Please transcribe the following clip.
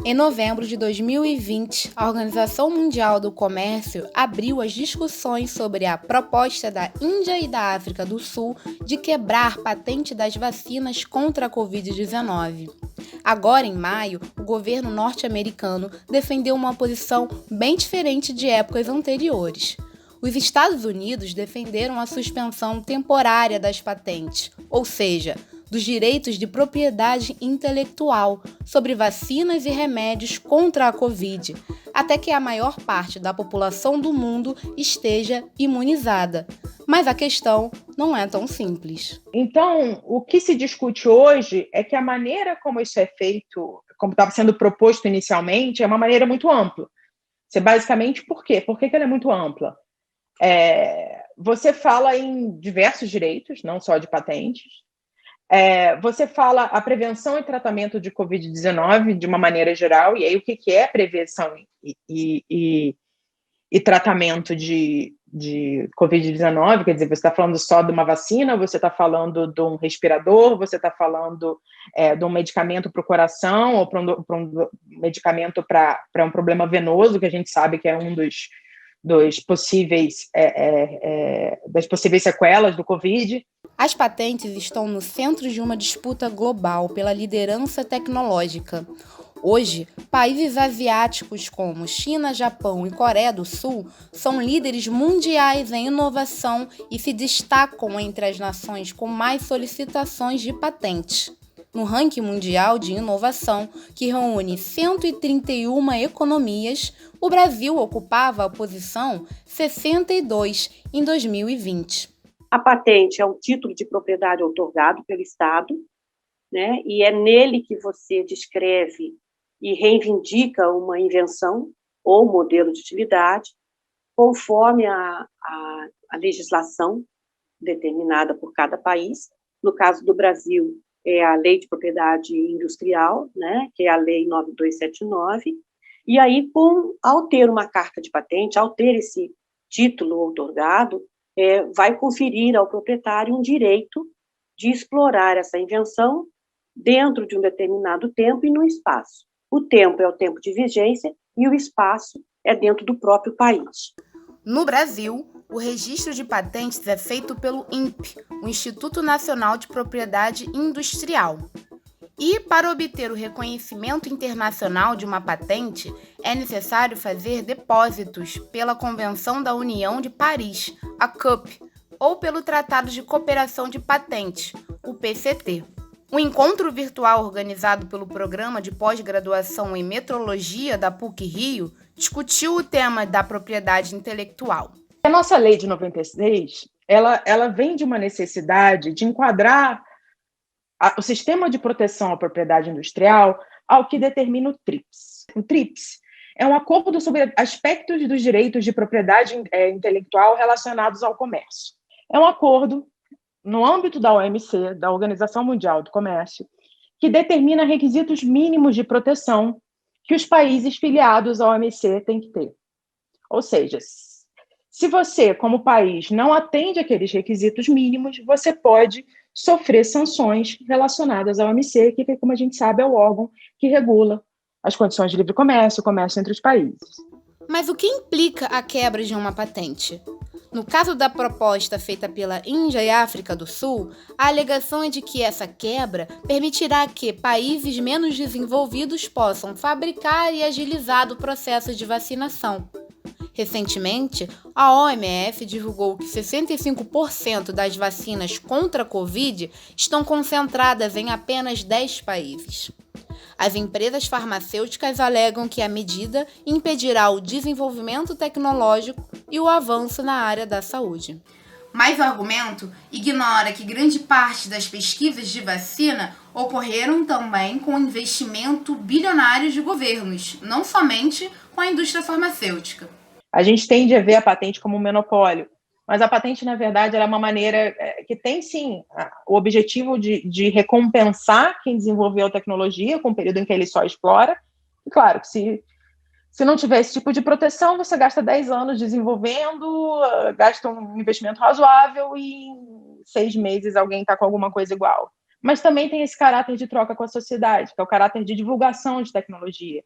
Em novembro de 2020, a Organização Mundial do Comércio abriu as discussões sobre a proposta da Índia e da África do Sul de quebrar patente das vacinas contra a Covid-19. Agora, em maio, o governo norte-americano defendeu uma posição bem diferente de épocas anteriores. Os Estados Unidos defenderam a suspensão temporária das patentes, ou seja, dos direitos de propriedade intelectual sobre vacinas e remédios contra a Covid, até que a maior parte da população do mundo esteja imunizada. Mas a questão não é tão simples. Então, o que se discute hoje é que a maneira como isso é feito, como estava sendo proposto inicialmente, é uma maneira muito ampla. Você basicamente, por quê? Por que ela é muito ampla? Você fala em diversos direitos, não só de patentes. Você fala a prevenção e tratamento de Covid-19 de uma maneira geral, e aí o que é prevenção e tratamento de Covid-19? Quer dizer, você está falando só de uma vacina, você está falando de um respirador, você está falando de um medicamento para o coração, ou para um medicamento para um problema venoso, que a gente sabe que é um das possíveis sequelas do Covid. As patentes estão no centro de uma disputa global pela liderança tecnológica. Hoje, países asiáticos como China, Japão e Coreia do Sul são líderes mundiais em inovação e se destacam entre as nações com mais solicitações de patentes. No ranking mundial de inovação, que reúne 131 economias, o Brasil ocupava a posição 62 em 2020. A patente é um título de propriedade outorgado pelo Estado, né? E é nele que você descreve e reivindica uma invenção ou modelo de utilidade, conforme a legislação determinada por cada país. No caso do Brasil, é a Lei de Propriedade Industrial, né? Que é a Lei 9279, e aí, ao ter uma carta de patente, ao ter esse título outorgado, vai conferir ao proprietário um direito de explorar essa invenção dentro de um determinado tempo e no espaço. O tempo é o tempo de vigência e o espaço é dentro do próprio país. No Brasil, o registro de patentes é feito pelo INPE, o Instituto Nacional de Propriedade Industrial. E, para obter o reconhecimento internacional de uma patente, é necessário fazer depósitos pela Convenção da União de Paris, a CUP, ou pelo Tratado de Cooperação de Patentes, o PCT. O encontro virtual organizado pelo Programa de Pós-Graduação em Metrologia da PUC-Rio discutiu o tema da propriedade intelectual. A nossa lei de 96, ela vem de uma necessidade de enquadrar o sistema de proteção à propriedade industrial ao que determina o TRIPS. O TRIPS é um acordo sobre aspectos dos direitos de propriedade intelectual relacionados ao comércio. É um acordo no âmbito da OMC, da Organização Mundial do Comércio, que determina requisitos mínimos de proteção que os países filiados à OMC têm que ter. Ou seja, se você, como país, não atende aqueles requisitos mínimos, você pode sofrer sanções relacionadas à OMC, que, como a gente sabe, é o órgão que regula as condições de livre comércio, o comércio entre os países. Mas o que implica a quebra de uma patente? No caso da proposta feita pela Índia e África do Sul, a alegação é de que essa quebra permitirá que países menos desenvolvidos possam fabricar e agilizar o processo de vacinação. Recentemente, a OMS divulgou que 65% das vacinas contra a Covid estão concentradas em apenas 10 países. As empresas farmacêuticas alegam que a medida impedirá o desenvolvimento tecnológico e o avanço na área da saúde. Mas o argumento ignora que grande parte das pesquisas de vacina ocorreram também com investimento bilionário de governos, não somente com a indústria farmacêutica. A gente tende a ver a patente como um monopólio, mas a patente, na verdade, ela é uma maneira que tem, sim, o objetivo de recompensar quem desenvolveu a tecnologia com o período em que ele só explora. E, claro, se não tiver esse tipo de proteção, você gasta 10 anos desenvolvendo, gasta um investimento razoável e em 6 meses alguém está com alguma coisa igual. mas também tem esse caráter de troca com a sociedade, que é o caráter de divulgação de tecnologia.